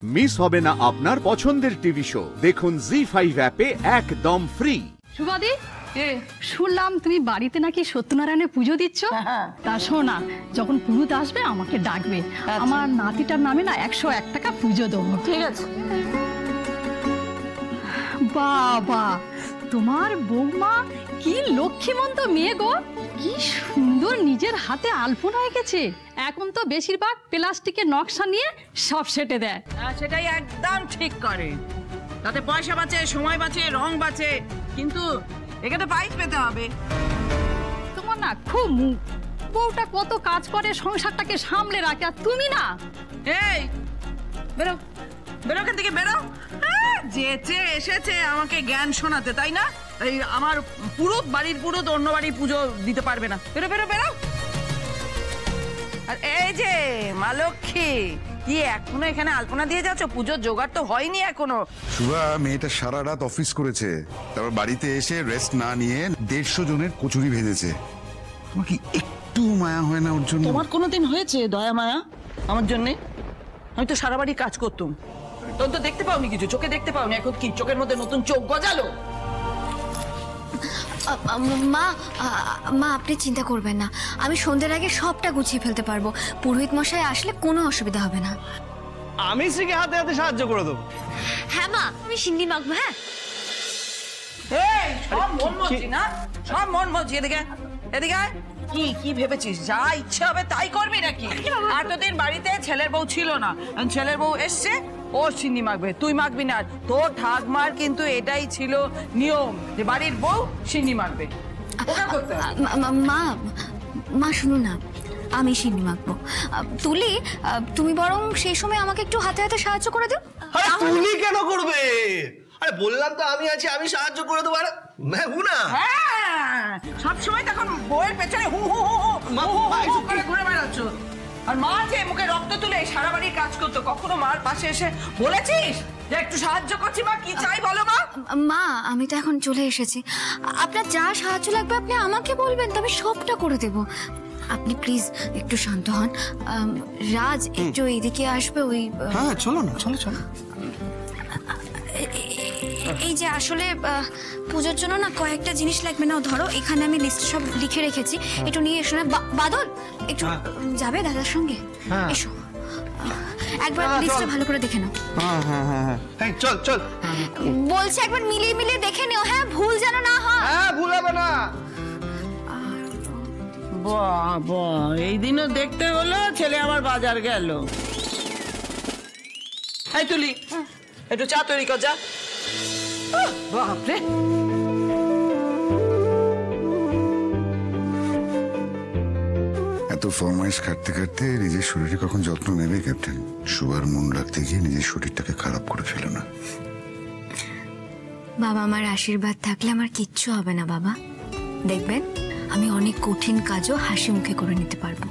Miss হবে না আপনার পছন্দের টিভি শো। দেখুন জি5 অ্যাপে একদম ফ্রি। সুবাদি, শুনলাম তুমি বাড়িতে নাকি সত্যনারায়ণের পুজো দিচ্ছ। তা শোনা, যখন পুরুত আসবে আমাকে ডাকবে। আমার নাতিটার নামে না 101 টাকা পুজো দেবো। ঠিক আছে। বাবা, তোমার বৌমা কি লক্ষ্মীমন্ত মেয়ে গো, কি সুন্দর নিজের হাতে আলপনা এঁকেছে। এখন তো বেশিরভাগ প্লাস্টিকের নকশা নিয়ে সব সেটে দেয়। সেটাই একদম ঠিক করে, তাতে পয়সা বাঁচে, সময় বাঁচে, রং বাঁচে, কিন্তু একে তো প্রাইজ পেতে হবে। তোমার না খুব মুখ, বউটা কত কাজ করে সংসারটাকে সামলে রাখে, আর তুমি না। এই বেরো, বেরো এখান থেকে, বেরো। যেচে এসেছে আমাকে জ্ঞান শোনাতে, তাই না? এই আমার পুরুত, বাড়ির পুরুত অন্য বাড়ি পুজো দিতে পারবে না। বেরো বেরো বেরো। আর এই যে মা লক্ষ্মী, কি এখনো এখানে আলপনা দিয়ে যাচ্ছ? পুজোর জোগাড় তো হয়নি এখনো। শুভা মেয়েটা সারা রাত অফিস করেছে, তারপর বাড়িতে এসে রেস্ট না নিয়ে 150 জনের কচুরি ভেজেছে। তোমার কি একটু মায়া হয় না ওর জন্য? তোমার কোনোদিন হয়েছে দয়া মায়া আমার জন্যে? আমি তো সারা বাড়ি কাজ করতাম, তখন তো দেখতে পাওনি কিছু, চোখে দেখতে পাওনি, এখন কি চোখের মধ্যে নতুন চোখ গজালো? মা আপনি চিন্তা করবেন না, আমি সন্ধ্যের আগে সবটা গুছিয়ে ফেলতে পারবো। পুরোহিত মশাই আসলে কোনো অসুবিধা হবে না। আমি শ্রীকে হাতে হাতে সাহায্য করে দেবো। হ্যাঁ মা, আমি সিন্নি মাখবো। হ্যাঁ এই সব মন মর্জি না, সব মন মর্জি। এদিকে এদিকে আয়। কি কি ভেবেছিস যা ইচ্ছে হবে তাই করবি নাকি? এতদিন বাড়িতে ছেলের বউ ছিল না, ছেলের বউ এসছে, ও সিন্নি মাখবে, তুই মাখবি না। তোর ঠাকমার কিন্তু এটাই ছিল নিয়ম যে বাড়ির বউ সিন্নি মাখবে। মা, মা শুনুন না, আমি সিন্নি মাখবো। তুলি, তুমি বরং সেই সময় আমাকে একটু হাতে হাতে সাহায্য করে দিও। আরে তুমি কেন করবে? আরে বললাম তো আমি আছি, আমি সাহায্য করে দেবো। আরে না, সব সময় তখন বউয়ের পেছনে হু হু হু হু করে ঘুরে বেড়াচ্ছ। আর মা যে মুখে রক্ত তুলে সারা বাড়ির কাজ করতো, কখনো মার পাশে এসে বলেছিস যে একটু সাহায্য করছি? মা কি চাই বলো মা। মা আমি তো এখন চলে এসেছি, আপনার যা সাহায্য লাগবে আপনি আমাকে বলবেন, তবে সবটা করে দেব। আপনি প্লিজ একটু শান্ত হন। রাজ একটু এইদিকে আসবে। ওই হ্যাঁ চলো না, চলো চলো। এই যে আসলে পুজোর জন্য না কয়েকটা জিনিস লাগবে। না ধরো, এখানে আমি লিস্ট সব লিখে রেখেছি, একটু নিয়ে এসো না। বাদল একটু যাবে দাদার সঙ্গে? এসো, একবার লিস্টটা ভালো করে দেখে নাও। হ্যাঁ চল চল বলছি, একবার মিলিয়ে মিলিয়ে দেখে নিও। হ্যাঁ, ভুল যেন না হয়। হ্যাঁ ভুল হবে না। বাবা, এই দিনও দেখতে হলো ছেলে আমার বাজার গেল। এই তুলি, একটু চা তৈরি কর যা। বাপরে, এত ফরমাইশ খাটতে খাটতে নিজের শরীরে কখন যত্ন নেবে ক্যাপ্টেন? শুভার মন রাখতে গিয়ে নিজের শরীরটাকে খারাপ করে ফেলো না। বাবা আমার আশীর্বাদ থাকলে আমার কিচ্ছু হবে না বাবা। দেখবেন আমি অনেক কঠিন কাজও হাসি মুখে করে নিতে পারবো।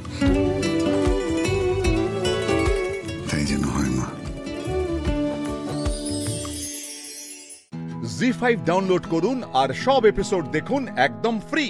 তাই যেন হয় মা। জি5 ডাউনলোড করুন আর সব এপিসোড দেখুন একদম ফ্রি।